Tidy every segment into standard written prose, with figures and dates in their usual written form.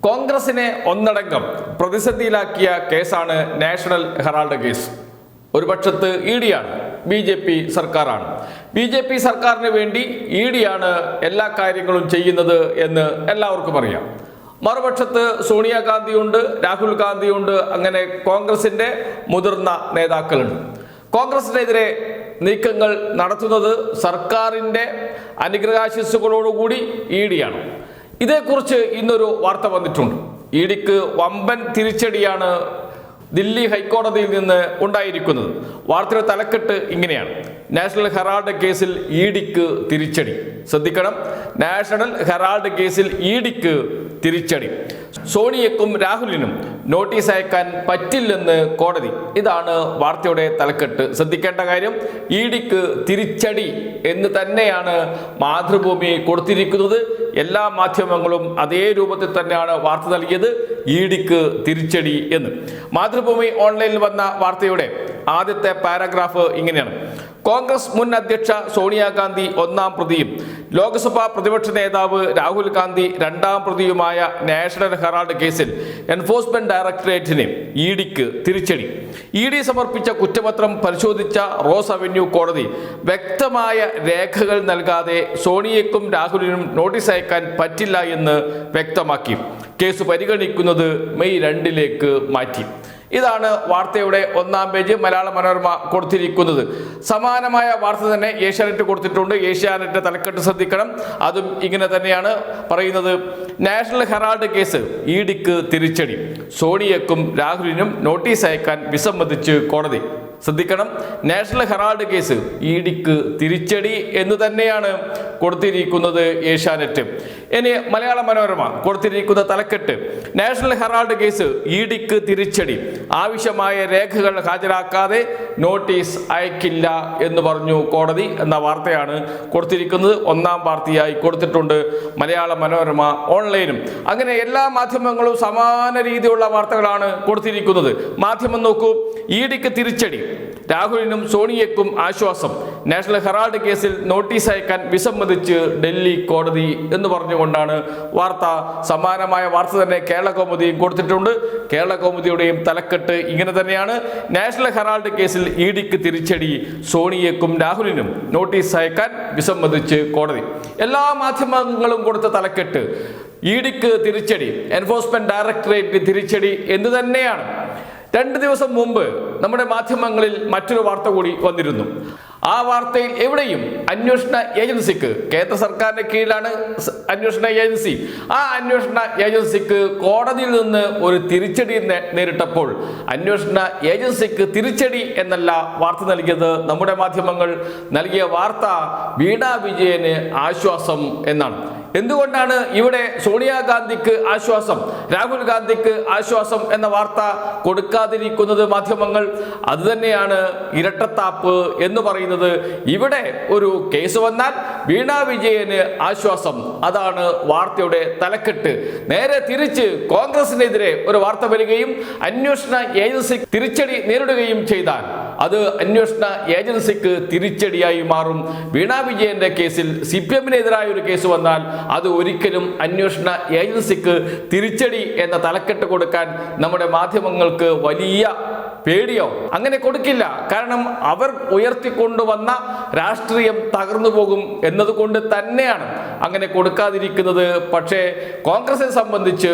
കോൺഗ്രസിനെ ഒന്നടങ്കം പ്രതിസന്ധിയിലാക്കിയ കേസാണ് നാഷണൽ ഹെറാൾഡ് കേസ്. ഒരു പക്ഷത്ത് ഇ ഡിയാണ്, BJP സർക്കാരാണ്. BJP സർക്കാരിന് വേണ്ടി ഇ ഡിയാണ് എല്ലാ കാര്യങ്ങളും ചെയ്യുന്നത് എന്ന് എല്ലാവർക്കും അറിയാം. മറുപക്ഷത്ത് സോണിയാഗാന്ധിയുണ്ട്, രാഹുൽ ഗാന്ധിയുണ്ട്, അങ്ങനെ കോൺഗ്രസിന്റെ മുതിർന്ന നേതാക്കളുണ്ട്. കോൺഗ്രസിനെതിരെ നീക്കങ്ങൾ നടത്തുന്നത് സർക്കാരിൻ്റെ അനുഗ്രഹാശിസ്സുകളോടുകൂടി ഇ ഡിയാണ്. ഇതേക്കുറിച്ച് ഇന്നൊരു വാർത്ത വന്നിട്ടുണ്ട്. ഇ ഡിക്ക് വമ്പൻ തിരിച്ചടിയാണ് ദില്ലി ഹൈക്കോടതിയിൽ നിന്ന് ഉണ്ടായിരിക്കുന്നത്. വാർത്തയുടെ തലക്കെട്ട് ഇങ്ങനെയാണ്: നാഷണൽ ഹെറാൾഡ് കേസിൽ ഇ ഡിക്ക് തിരിച്ചടി. ശ്രദ്ധിക്കണം, നാഷണൽ ഹെറാൾഡ് കേസിൽ ഇ ഡിക്ക് തിരിച്ചടി. സോണിയക്കും രാഹുലിനും നോട്ടീസ് അയക്കാൻ പറ്റില്ലെന്ന് കോടതി. ഇതാണ് വാർത്തയുടെ തലക്കെട്ട്. ശ്രദ്ധിക്കേണ്ട കാര്യം, ഇ ഡിക്ക് തിരിച്ചടി എന്ന് തന്നെയാണ് മാതൃഭൂമി കൊടുത്തിരിക്കുന്നത്. എല്ലാ മാധ്യമങ്ങളും അതേ രൂപത്തിൽ തന്നെയാണ് വാർത്ത നൽകിയത്, ഇ ഡിക്ക് തിരിച്ചടി എന്ന്. മാതൃഭൂമി ഓൺലൈനിൽ വന്ന വാർത്തയുടെ ആദ്യത്തെ പാരഗ്രാഫ് ഇങ്ങനെയാണ്: കോൺഗ്രസ് മുൻ അധ്യക്ഷ സോണിയാഗാന്ധി ഒന്നാം പ്രതിയും ലോക്സഭാ പ്രതിപക്ഷ നേതാവ് രാഹുൽ ഗാന്ധി രണ്ടാം പ്രതിയുമായ നാഷണൽ ഹെറാൾഡ് കേസിൽ എൻഫോഴ്സ്മെന്റ് ഡയറക്ടറേറ്റിന് ഇ ഡിക്ക് തിരിച്ചടി. ഇ ഡി സമർപ്പിച്ച കുറ്റപത്രം പരിശോധിച്ച റോസ് അവന്യൂ കോടതി വ്യക്തമായ രേഖകൾ നൽകാതെ സോണിയയ്ക്കും രാഹുലിനും നോട്ടീസ് അയക്കാൻ പറ്റില്ല എന്ന് വ്യക്തമാക്കി. കേസ് പരിഗണിക്കുന്നത് മെയ് 2 മാറ്റി. ഇതാണ് വാർത്തയുടെ ഒന്നാം പേജ് മലയാള മനോരമ കൊടുത്തിരിക്കുന്നത്. സമാനമായ വാർത്ത തന്നെ ഏഷ്യാനെറ്റ് കൊടുത്തിട്ടുണ്ട്. ഏഷ്യാനെറ്റ് തലക്കെട്ട് ശ്രദ്ധിക്കണം, അതും ഇങ്ങനെ തന്നെയാണ് പറയുന്നത്: നാഷണൽ ഹെറാൾഡ് കേസ് ഇ ഡിക്ക് തിരിച്ചടി, സോണിയക്കും രാഹുലിനും നോട്ടീസ് അയക്കാൻ വിസമ്മതിച്ച് കോടതി. ശ്രദ്ധിക്കണം, നാഷണൽ ഹെറാൾഡ് കേസ് ഇ ഡിക്ക് തിരിച്ചടി എന്ന് തന്നെയാണ് കൊടുത്തിരിക്കുന്നത് ഏഷ്യാനെറ്റ്. ഇനി മലയാള മനോരമ കൊടുത്തിരിക്കുന്ന തലക്കെട്ട്: നാഷണൽ ഹെറാൾഡ് കേസ് ഇ ഡിക്ക് തിരിച്ചടി, ആവശ്യമായ രേഖകൾ ഹാജരാക്കാതെ നോട്ടീസ് അയക്കില്ല എന്ന് പറഞ്ഞു കോടതി എന്ന വാർത്തയാണ് കൊടുത്തിരിക്കുന്നത്. ഒന്നാം വാർത്തയായി കൊടുത്തിട്ടുണ്ട് മലയാള മനോരമ ഓൺലൈനും. അങ്ങനെ എല്ലാ മാധ്യമങ്ങളും സമാന രീതിയിലുള്ള വാർത്തകളാണ് കൊടുത്തിരിക്കുന്നത്. മാധ്യമം നോക്കൂ: ഇ ഡിക്ക് തിരിച്ചടി, രാഹുലിനും സോണിയയ്ക്കും ആശ്വാസം, നാഷണൽ ഹെറാൾഡ് കേസിൽ നോട്ടീസ് അയക്കാൻ വിസമ്മതിച്ച് ഡൽഹി കോടതി എന്ന് പറഞ്ഞുകൊണ്ടാണ് വാർത്ത. സമാനമായ വാർത്ത തന്നെ കേരള കൗമുദിയും കൊടുത്തിട്ടുണ്ട്. കേരള കൗമുദിയുടെയും തലക്കെട്ട് ഇങ്ങനെ തന്നെയാണ്: നാഷണൽ ഹെറാൾഡ് കേസിൽ ഇ ഡിക്ക് തിരിച്ചടി, സോണിയയ്ക്കും രാഹുലിനും നോട്ടീസ് അയക്കാൻ വിസമ്മതിച്ച് കോടതി. എല്ലാ മാധ്യമങ്ങളും കൊടുത്ത തലക്കെട്ട് ഇ ഡിക്ക് തിരിച്ചടി, എൻഫോഴ്സ്മെന്റ് ഡയറക്ടറേറ്റ് തിരിച്ചടി എന്ന് തന്നെയാണ്. 2 ദിവസം മുമ്പ് നമ്മുടെ മാധ്യമങ്ങളിൽ മറ്റൊരു വാർത്ത കൂടി വന്നിരുന്നു. ആ വാർത്തയിൽ എവിടെയും അന്വേഷണ ഏജൻസിക്ക്, കേന്ദ്ര സർക്കാരിന്റെ കീഴിലാണ് അന്വേഷണ ഏജൻസി, ആ അന്വേഷണ ഏജൻസിക്ക് കോടതിയിൽ നിന്ന് ഒരു തിരിച്ചടി നേരിട്ടപ്പോൾ അന്വേഷണ ഏജൻസിക്ക് തിരിച്ചടി എന്നല്ല വാർത്ത നൽകിയത്. നമ്മുടെ മാധ്യമങ്ങൾ നൽകിയ വാർത്ത വീണ വിജയന് ആശ്വാസം എന്നാണ്. എന്തുകൊണ്ടാണ് ഇവിടെ സോണിയാഗാന്ധിക്ക് ആശ്വാസം, രാഹുൽ ഗാന്ധിക്ക് ആശ്വാസം എന്ന വാർത്ത കൊടുക്കാതിരിക്കുന്നത് മാധ്യമങ്ങൾ? അതുതന്നെയാണ് ഇരട്ടത്താപ്പ് എന്ന് പറയുന്നത്. ഇവിടെ ഒരു കേസ് വന്നാൽ വീണ വിജയന് ആശ്വാസം, അതാണ് വാർത്തയുടെ തലക്കെട്ട്. നേരെ തിരിച്ച് കോൺഗ്രസിനെതിരെ ഒരു വാർത്ത വരികയും അന്വേഷണ ഏജൻസി തിരിച്ചടി നേരിടുകയും ചെയ്താൽ അത് അന്വേഷണ ഏജൻസിക്ക് തിരിച്ചടിയായി മാറും. വീണ വിജയന്റെ കേസിൽ CPM-നെതിരായ ഒരു കേസ് വന്നാൽ അത് ഒരിക്കലും അന്വേഷണ ഏജൻസിക്ക് തിരിച്ചടി എന്ന തലക്കെട്ട് കൊടുക്കാൻ നമ്മുടെ മാധ്യമങ്ങൾക്ക് വലിയ പേടിയോ? അങ്ങനെ കൊടുക്കില്ല. കാരണം അവർ ഉയർത്തിക്കൊണ്ടുവന്ന രാഷ്ട്രീയം തകർന്നു പോകും എന്നതുകൊണ്ട് തന്നെയാണ് അങ്ങനെ കൊടുക്കാതിരിക്കുന്നത്. പക്ഷേ കോൺഗ്രസിനെ സംബന്ധിച്ച്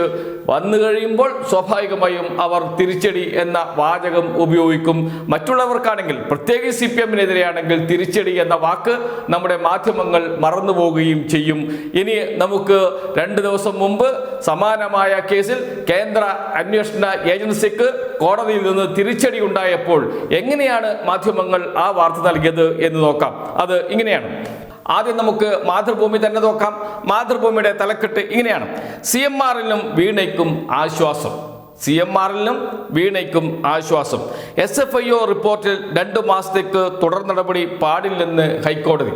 വന്നു കഴിയുമ്പോൾ സ്വാഭാവികമായും അവർ തിരിച്ചടി എന്ന വാചകം ഉപയോഗിക്കും. മറ്റുള്ളവർക്കാണെങ്കിൽ, പ്രത്യേകിച്ച് CPM-നെതിരെയാണെങ്കിൽ തിരിച്ചടി എന്ന വാക്ക് നമ്മുടെ മാധ്യമങ്ങൾ മറന്നു പോവുകയും ചെയ്യും. ഇനി നമുക്ക് 2 ദിവസം മുമ്പ് സമാനമായ കേസിൽ കേന്ദ്ര അന്വേഷണ ഏജൻസിക്ക് കോടതിയിൽ നിന്ന് തിരിച്ചടി ഉണ്ടായപ്പോൾ എങ്ങനെയാണ് മാധ്യമങ്ങൾ ആ വാർത്ത നൽകിയത് എന്ന് നോക്കാം. അത് ഇങ്ങനെയാണ്. ആദ്യം നമുക്ക് മാതൃഭൂമി തന്നെ നോക്കാം. മാതൃഭൂമിയുടെ തലക്കെട്ട് ഇങ്ങനെയാണ്: CMR-നും വീണയ്ക്കും ആശ്വാസം. CMR-നും വീണയ്ക്കും ആശ്വാസം. SFIO റിപ്പോർട്ടിൽ 2 മാസത്തേക്ക് തുടർ നടപടി പാടില്ലെന്ന് ഹൈക്കോടതി.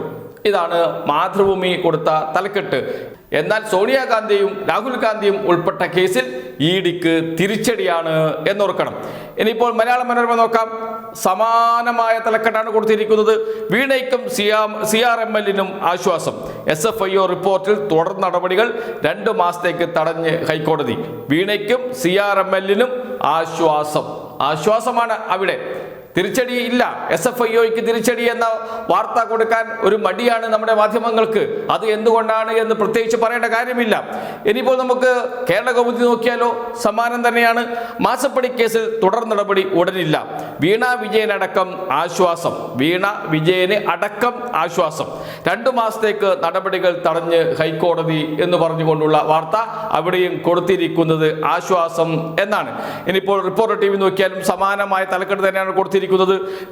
ഇതാണ് മാതൃഭൂമി കൊടുത്ത തലക്കെട്ട്. എന്നാൽ സോണിയാഗാന്ധിയും രാഹുൽ ഗാന്ധിയും ഉൾപ്പെട്ട കേസിൽ ഇഡിക്ക് തിരിച്ചടിയാണ് എന്നോർക്കണം. ഇനിയിപ്പോൾ മലയാള മനോരമ നോക്കാം. സമാനമായ തലക്കെട്ടാണ് കൊടുത്തിരിക്കുന്നത്. വീണയ്ക്കും CRMLനും ആശ്വാസം. SFIO റിപ്പോർട്ടിൽ തുടർ നടപടികൾ 2 മാസത്തേക്ക് തടഞ്ഞ് ഹൈക്കോടതി. വീണയ്ക്കും CRMLനും ആശ്വാസമാണ് അവിടെ. തിരിച്ചടി ഇല്ല. SFIOയ്ക്ക് തിരിച്ചടി എന്ന വാർത്ത കൊടുക്കാൻ ഒരു മടിയാണ് നമ്മുടെ മാധ്യമങ്ങൾക്ക്. അത് എന്തുകൊണ്ടാണ് എന്ന് പ്രത്യേകിച്ച് പറയേണ്ട കാര്യമില്ല. ഇനിയിപ്പോൾ നമുക്ക് കേരള കൗമുദി നോക്കിയാലോ, സമാനം തന്നെയാണ്. മാസപ്പടി കേസിൽ തുടർ നടപടി ഉടനില്ല. വീണ വിജയനടക്കം ആശ്വാസം. 2 മാസത്തേക്ക് നടപടികൾ തടഞ്ഞ് ഹൈക്കോടതി എന്ന് പറഞ്ഞുകൊണ്ടുള്ള വാർത്ത അവിടെയും കൊടുത്തിരിക്കുന്നത് ആശ്വാസം എന്നാണ്. ഇനിയിപ്പോൾ റിപ്പോർട്ടർ TV നോക്കിയാലും സമാനമായ തലക്കെട്ട് തന്നെയാണ് കൊടുത്തിരിക്കുന്നത്.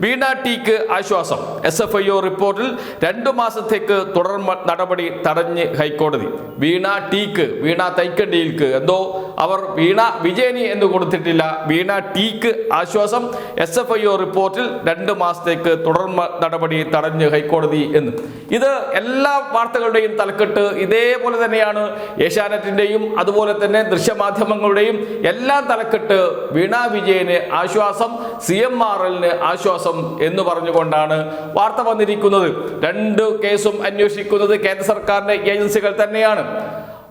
വീണ ടിക്ക് ആശ്വാസം. SFIO റിപ്പോർട്ടിൽ 2 മാസത്തേക്ക് തുടർ നടപടി തടഞ്ഞ് ഹൈക്കോടതി. വീണ തൈക്കണ്ടിയിൽക്ക് എന്തോ അവർ വീണ വിജയനി എന്ന് കൊടുത്തിട്ടില്ല. വീണ ടിക്ക് ആശ്വാസം. SFIO റിപ്പോർട്ടിൽ 2 മാസത്തേക്ക് തുടർ നടപടി തടഞ്ഞ് ഹൈക്കോടതി എന്ന്. ഇത് എല്ലാ വാർത്തകളുടെയും തലക്കെട്ട് ഇതേപോലെ തന്നെയാണ്. ഏഷ്യാനെറ്റിന്റെയും അതുപോലെ തന്നെ ദൃശ്യമാധ്യമങ്ങളുടെയും എല്ലാം തലക്കെട്ട് വീണ വിജയന് ആശ്വാസം, CMRL ആശ്വാസം എന്ന് പറഞ്ഞുകൊണ്ടാണ് വാർത്ത വന്നിരിക്കുന്നത്. 2 കേസും അന്വേഷിക്കുന്നത് കേന്ദ്ര സർക്കാരിന്റെ ഏജൻസികൾ തന്നെയാണ്.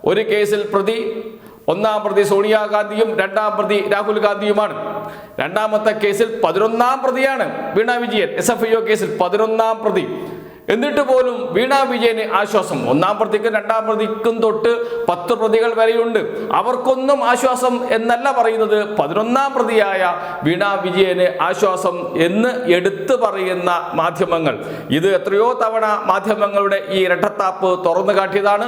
ഒരു കേസിൽ ഒന്നാം പ്രതി സോണിയാഗാന്ധിയും 2ാം പ്രതി രാഹുൽ ഗാന്ധിയുമാണ്. 2ാമത്തെ കേസിൽ 11ാം പ്രതിയാണ് വീണ വിജയൻ. SFIO കേസിൽ 11ാം പ്രതി. എന്നിട്ട് പോലും വീണ വിജയന് ആശ്വാസം. 1ാം പ്രതിക്കും 2ാം പ്രതിക്കും തൊട്ട് 10 പ്രതികൾ വരെയുണ്ട്. അവർക്കൊന്നും ആശ്വാസം എന്നല്ല പറയുന്നത്. 11ാം പ്രതിയായ വീണ വിജയന് ആശ്വാസം എന്ന് എടുത്തു പറയുന്ന മാധ്യമങ്ങൾ. ഇത് എത്രയോ തവണ മാധ്യമങ്ങളുടെ ഈ ഇരട്ടത്താപ്പ് തുറന്നു കാട്ടിയതാണ്.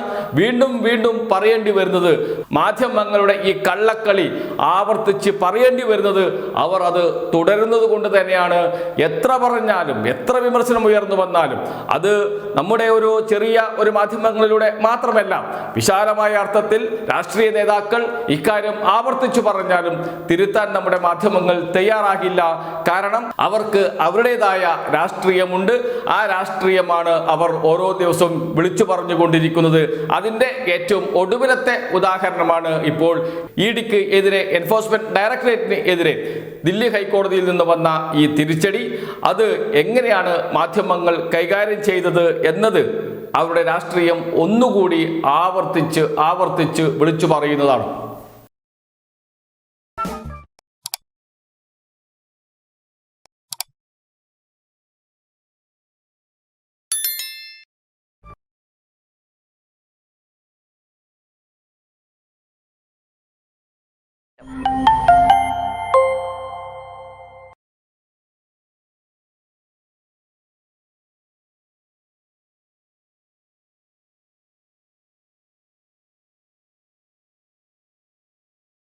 വീണ്ടും പറയേണ്ടി വരുന്നത്, മാധ്യമങ്ങളുടെ ഈ കള്ളക്കളി ആവർത്തിച്ച് പറയേണ്ടി വരുന്നത് അവർ അത് തുടരുന്നത് കൊണ്ട് തന്നെയാണ്. എത്ര പറഞ്ഞാലും എത്ര വിമർശനം ഉയർന്നു വന്നാലും അത് നമ്മുടെ ചെറിയ മാധ്യമങ്ങളിലൂടെ മാത്രമല്ല, വിശാലമായ അർത്ഥത്തിൽ രാഷ്ട്രീയ നേതാക്കൾ ഇക്കാര്യം ആവർത്തിച്ചു പറഞ്ഞാലും തിരുത്താൻ നമ്മുടെ മാധ്യമങ്ങൾ തയ്യാറാകില്ല. കാരണം അവർക്ക് അവരുടേതായ രാഷ്ട്രീയമുണ്ട്. ആ രാഷ്ട്രീയമാണ് അവർ ഓരോ ദിവസവും വിളിച്ചു പറഞ്ഞുകൊണ്ടിരിക്കുന്നത്. അതിന്റെ ഏറ്റവും ഒടുവിലത്തെ ഉദാഹരണമാണ് ഇപ്പോൾ ഇഡിക്ക് എതിരെ, എൻഫോഴ്സ്മെന്റ് ഡയറക്ടറേറ്റിന് എതിരെ ദില്ലി ഹൈക്കോടതിയിൽ നിന്ന് വന്ന ഈ തിരിച്ചടി. അത് എങ്ങനെയാണ് മാധ്യമങ്ങൾ കൈകാര്യം ചെയ്തത് എന്നത് അവരുടെ രാഷ്ട്രീയം ഒന്നുകൂടി ആവർത്തിച്ച് വിളിച്ചു പറയുന്നതാണ്.